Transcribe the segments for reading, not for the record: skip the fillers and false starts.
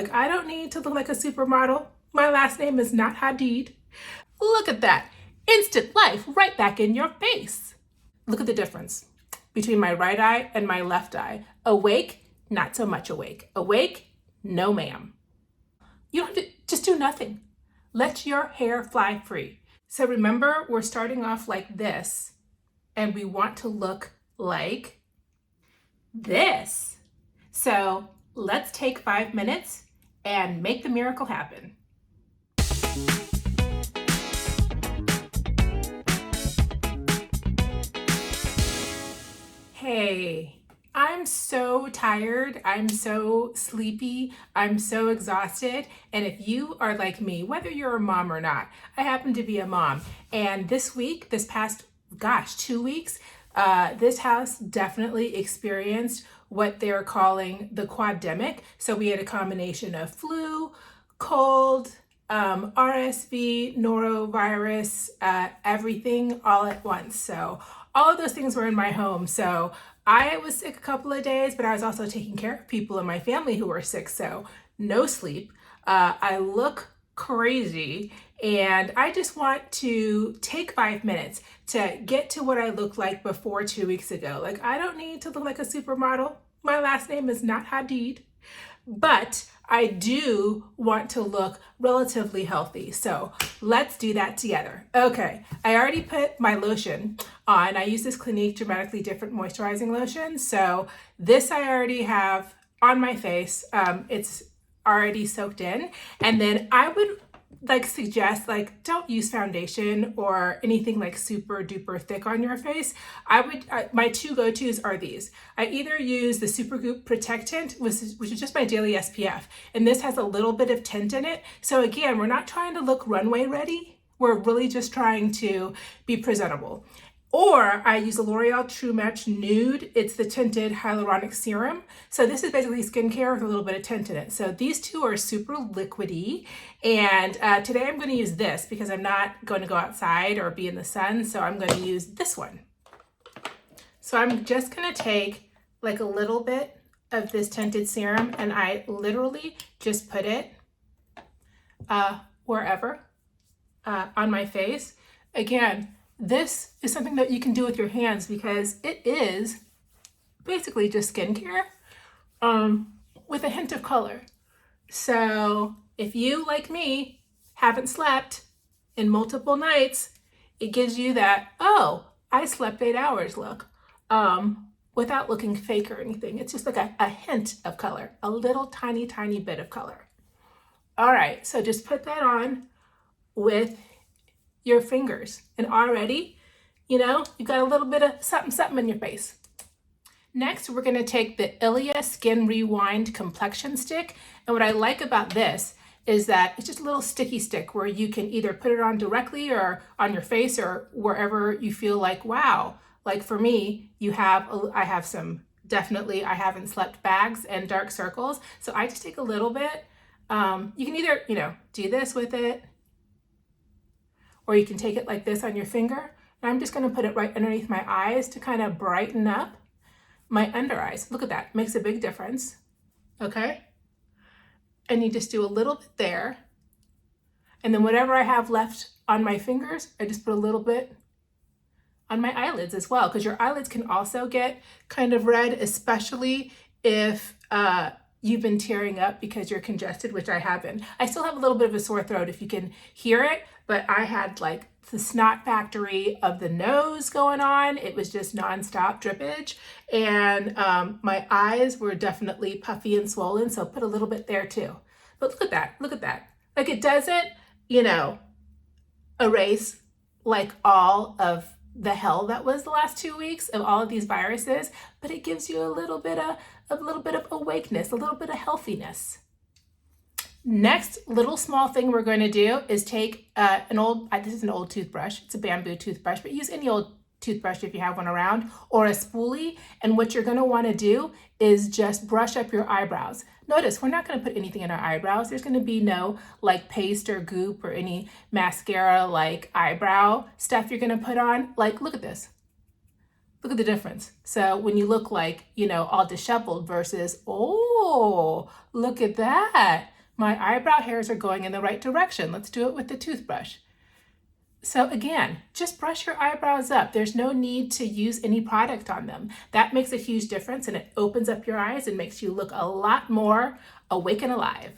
Like, I don't need to look like a supermodel. My last name is not Hadid. Look at that. Instant life right back in your face. Look at the difference between my right eye and my left eye. Awake, not so much awake. Awake, no ma'am. You don't have to, just do nothing. Let your hair fly free. So remember, we're starting off like this, and we want to look like this. So let's take 5 minutes and make the miracle happen. Hey, I'm so tired, I'm so sleepy, I'm so exhausted, and if you are like me, whether you're a mom or not, I happen to be a mom, and this past 2 weeks, this house definitely experienced what they're calling the quademic. So we had a combination of flu, cold, RSV, norovirus, everything all at once. So all of those things were in my home. So I was sick a couple of days, but I was also taking care of people in my family who were sick. So no sleep. I look crazy, and I just want to take 5 minutes to get to what I looked like before 2 weeks ago. Like, I don't need to look like a supermodel. My last name is not Hadid, but I do want to look relatively healthy. So let's do that together. Okay, I already put my lotion on. I use this Clinique Dramatically Different Moisturizing Lotion. So this I already have on my face. It's already soaked in. And then I would suggest don't use foundation or anything like super duper thick on your face. My two go-tos are these. I either use the Supergoop Protectant, which is just my daily SPF, and this has a little bit of tint in it. So again, we're not trying to look runway ready. We're really just trying to be presentable. Or I use the L'Oreal True Match Nude. It's the tinted hyaluronic serum. So this is basically skincare with a little bit of tint in it. So these two are super liquidy. And today I'm going to use this because I'm not going to go outside or be in the sun. So I'm going to use this one. So I'm just going to take like a little bit of this tinted serum, and I literally just put it wherever on my face. Again, this is something that you can do with your hands because it is basically just skincare with a hint of color. So if you, like me, haven't slept in multiple nights, it gives you that, oh, I slept 8 hours look, without looking fake or anything. It's just like a hint of color, a little tiny, tiny bit of color. All right, so just put that on with your fingers, and already, you've got a little bit of something in your face. Next, we're going to take the AllyiahsFace Skin Rewind Complexion Stick, and what I like about this is that it's just a little sticky stick where you can either put it on directly or on your face or wherever you feel like, wow. Like for me, I have some, definitely I haven't slept bags and dark circles, so I just take a little bit. You can either, do this with it, or you can take it like this on your finger. And I'm just going to put it right underneath my eyes to kind of brighten up my under eyes. Look at that, makes a big difference, okay? And you just do a little bit there. And then whatever I have left on my fingers, I just put a little bit on my eyelids as well, because your eyelids can also get kind of red, especially if you've been tearing up because you're congested, which I have been. I still have a little bit of a sore throat if you can hear it, but I had like the snot factory of the nose going on. It was just nonstop drippage, and my eyes were definitely puffy and swollen, so put a little bit there too. But look at that. Like, it doesn't, erase like all of the hell that was the last 2 weeks of all of these viruses, but it gives you a little bit of awakeness, a little bit of healthiness. Next little small thing we're going to do is take this is an old toothbrush. It's a bamboo toothbrush, but use any old toothbrush if you have one around, or a spoolie. And what you're going to want to do is just brush up your eyebrows. Notice we're not going to put anything in our eyebrows. There's going to be no like paste or goop or any mascara like eyebrow stuff you're going to put on. Like, look at this. Look at the difference. So when you look like, all disheveled versus, oh, look at that. My eyebrow hairs are going in the right direction. Let's do it with the toothbrush. So again, just brush your eyebrows up. There's no need to use any product on them. That makes a huge difference, and it opens up your eyes and makes you look a lot more awake and alive.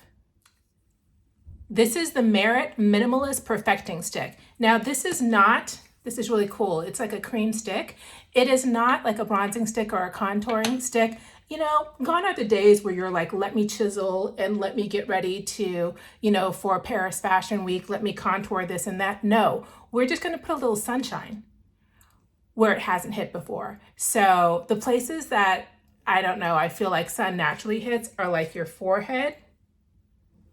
This is the Merit Minimalist Perfecting Stick. Now this is really cool. It's like a cream stick. It is not like a bronzing stick or a contouring stick. You know, gone are the days where you're like, let me chisel and let me get ready to, for Paris Fashion Week, let me contour this and that. No, we're just gonna put a little sunshine where it hasn't hit before. So the places that, I feel like sun naturally hits are like your forehead,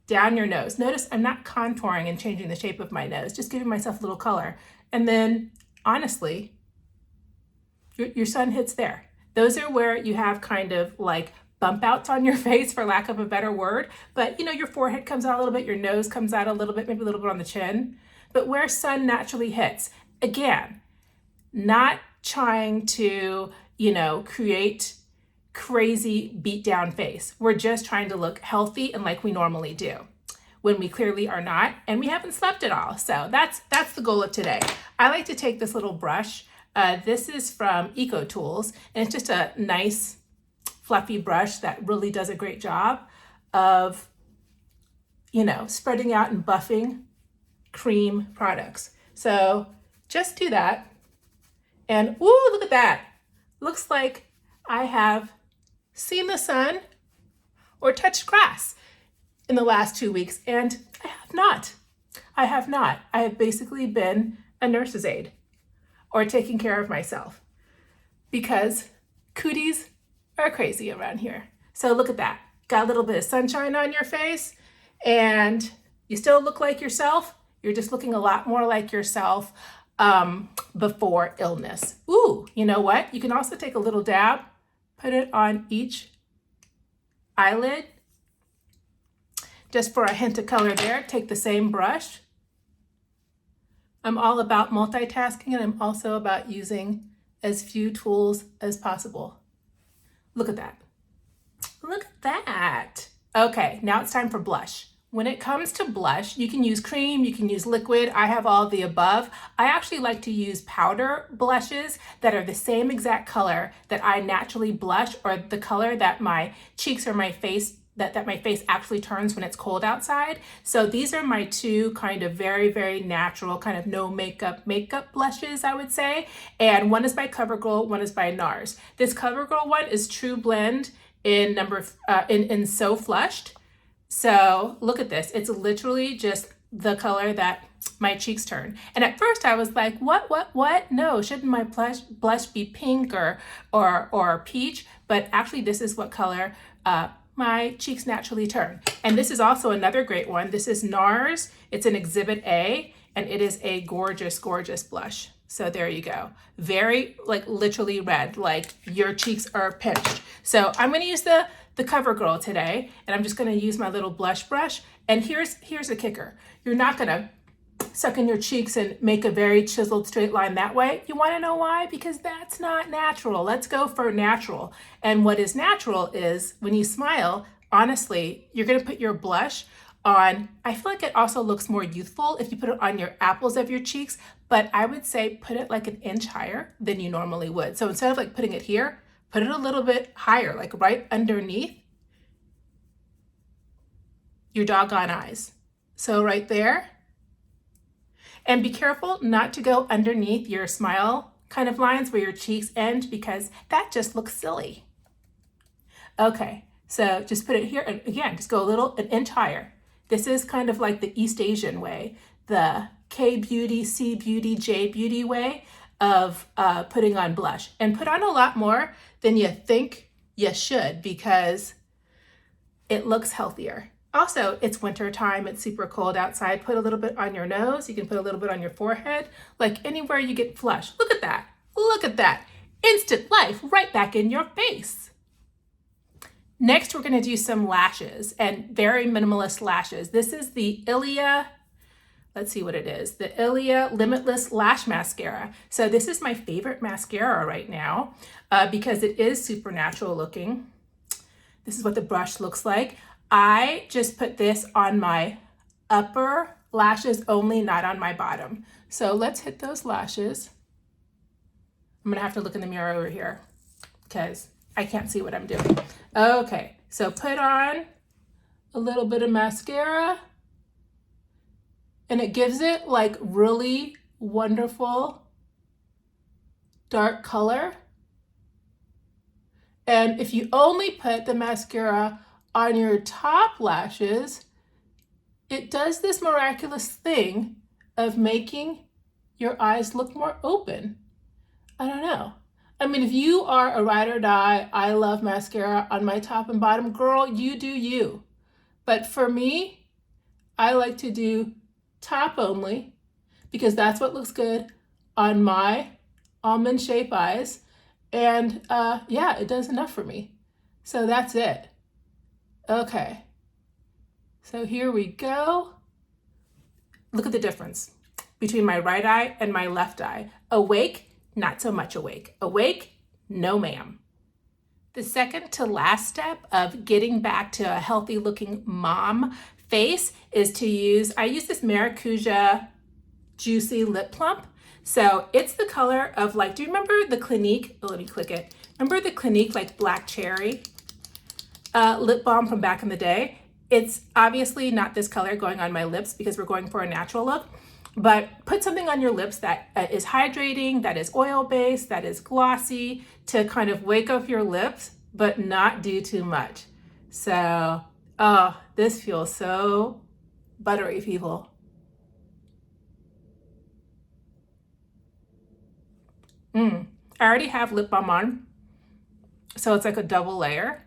down your nose. Notice I'm not contouring and changing the shape of my nose, just giving myself a little color. And then honestly, your sun hits there. Those are where you have kind of like bump outs on your face, for lack of a better word. But your forehead comes out a little bit, your nose comes out a little bit, maybe a little bit on the chin. But where sun naturally hits, again, not trying to, create crazy beat down face. We're just trying to look healthy and like we normally do, when we clearly are not, and we haven't slept at all. So that's the goal of today. I like to take this little brush. This is from Eco Tools, and it's just a nice fluffy brush that really does a great job of, spreading out and buffing cream products. So just do that. And ooh, look at that. Looks like I have seen the sun or touched grass in the last 2 weeks, and I have not. I have basically been a nurse's aide or taking care of myself, because cooties are crazy around here. So look at that. Got a little bit of sunshine on your face, and you still look like yourself. You're just looking a lot more like yourself before illness. Ooh, you know what? You can also take a little dab, put it on each eyelid, just for a hint of color there. Take the same brush. I'm all about multitasking, and I'm also about using as few tools as possible. Look at that. Look at that. Okay, now it's time for blush. When it comes to blush, you can use cream, you can use liquid. I have all of the above. I actually like to use powder blushes that are the same exact color that I naturally blush, or the color that my cheeks or my face that my face actually turns when it's cold outside. So these are my two kind of very, very natural, kind of no makeup blushes, I would say. And one is by CoverGirl, one is by NARS. This CoverGirl one is True Blend in in So Flushed. So look at this. It's literally just the color that my cheeks turn. And at first I was like, what? No, shouldn't my blush be pink or peach? But actually this is what color my cheeks naturally turn. And this is also another great one. This is NARS. It's an Exhibit A, and it is a gorgeous, gorgeous blush. So there you go. Very, like, literally red, like your cheeks are pinched. So I'm gonna use the CoverGirl today, and I'm just gonna use my little blush brush. And here's the kicker. You're not gonna suck in your cheeks and make a very chiseled straight line that way. You wanna know why? Because that's not natural. Let's go for natural. And what is natural is when you smile, honestly, you're gonna put your blush on. I feel like it also looks more youthful if you put it on your apples of your cheeks, but I would say put it like an inch higher than you normally would. So instead of like putting it here, put it a little bit higher, like right underneath your doggone eyes. So right there. And be careful not to go underneath your smile kind of lines where your cheeks end, because that just looks silly. Okay, so just put it here, and again, just go an inch higher. This is kind of like the East Asian way, the K beauty, C beauty, J beauty way of putting on blush. And put on a lot more than you think you should, because it looks healthier. Also, it's winter time, it's super cold outside. Put a little bit on your nose. You can put a little bit on your forehead, like anywhere you get flushed. Look at that. Look at that. Instant life right back in your face. Next, we're gonna do some lashes, and very minimalist lashes. This is the AllyiahSface, let's see what it is, the AllyiahSface Limitless Lash Mascara. So this is my favorite mascara right now because it is super natural looking. This is what the brush looks like. I just put this on my upper lashes only, not on my bottom. So let's hit those lashes. I'm gonna have to look in the mirror over here because I can't see what I'm doing. Okay, so put on a little bit of mascara and it gives it like really wonderful dark color. And if you only put the mascara on your top lashes, it does this miraculous thing of making your eyes look more open. I don't know. I mean, if you are a ride or die, I love mascara on my top and bottom, girl, you do you. But for me, I like to do top only because that's what looks good on my almond shape eyes. And yeah, it does enough for me. So that's it. Okay. So here we go. Look at the difference between my right eye and my left eye. Awake, not so much awake. Awake, no ma'am. The second to last step of getting back to a healthy looking mom face is to use, I use this Maracuja Juicy Lip Plump. So it's the color of like, do you remember the Clinique? Oh, let me click it. Remember the Clinique like black cherry lip balm from back in the day? It's obviously not this color going on my lips because we're going for a natural look, but put something on your lips that is hydrating, that is oil-based, that is glossy to kind of wake up your lips, but not do too much. So, oh, this feels so buttery, people. I already have lip balm on, so it's like a double layer.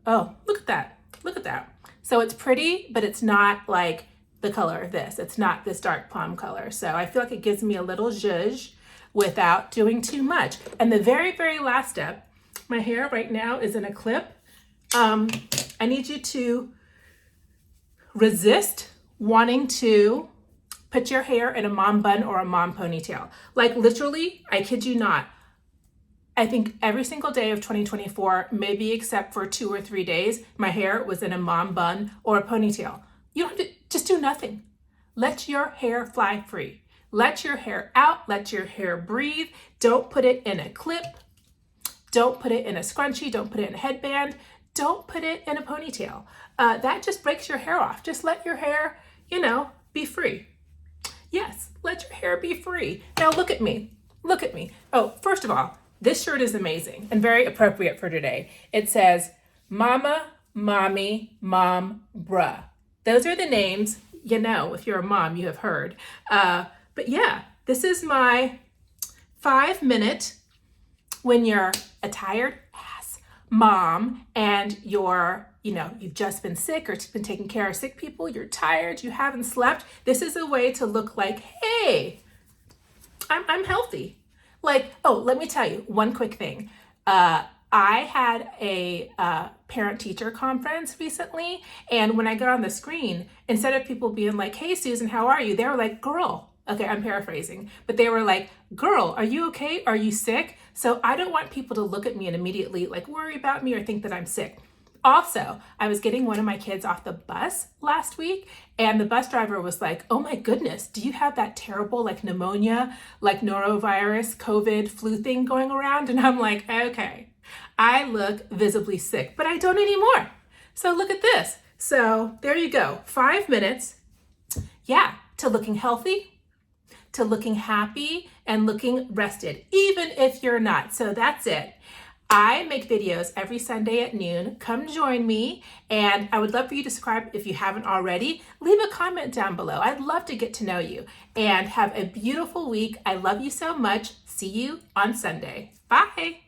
Oh, look at that. Look at that. So it's pretty, but it's not like the color of this. It's not this dark plum color. So I feel like it gives me a little zhuzh without doing too much. And the very, very last step, my hair right now is in a clip. I need you to resist wanting to put your hair in a mom bun or a mom ponytail. Like literally, I kid you not, I think every single day of 2024, maybe except for 2 or 3 days, my hair was in a mom bun or a ponytail. You don't have to, just do nothing. Let your hair fly free. Let your hair out, let your hair breathe. Don't put it in a clip. Don't put it in a scrunchie. Don't put it in a headband. Don't put it in a ponytail. That just breaks your hair off. Just let your hair, be free. Yes, let your hair be free. Now look at me. Look at me. Oh, first of all, this shirt is amazing and very appropriate for today. It says, Mama, Mommy, Mom, Bruh. Those are the names, if you're a mom, you have heard. But yeah, this is my 5-minute when you're a tired ass mom and you're, you've just been sick or been taking care of sick people, you're tired, you haven't slept. This is a way to look like, hey, I'm healthy. Like, oh, let me tell you one quick thing. I had a parent-teacher conference recently, and when I got on the screen, instead of people being like, hey, Susan, how are you? They were like, girl. Okay, I'm paraphrasing, but they were like, girl, are you okay? Are you sick? So I don't want people to look at me and immediately like worry about me or think that I'm sick. Also, I was getting one of my kids off the bus last week, and the bus driver was like, oh my goodness, do you have that terrible like pneumonia, like norovirus, COVID, flu thing going around? And I'm like, okay, I look visibly sick, but I don't anymore. So look at this. So there you go, 5 minutes, to looking healthy, to looking happy, and looking rested, even if you're not. So that's it. I make videos every Sunday at noon. Come join me, and I would love for you to subscribe if you haven't already. Leave a comment down below. I'd love to get to know you, and have a beautiful week. I love you so much. See you on Sunday. Bye.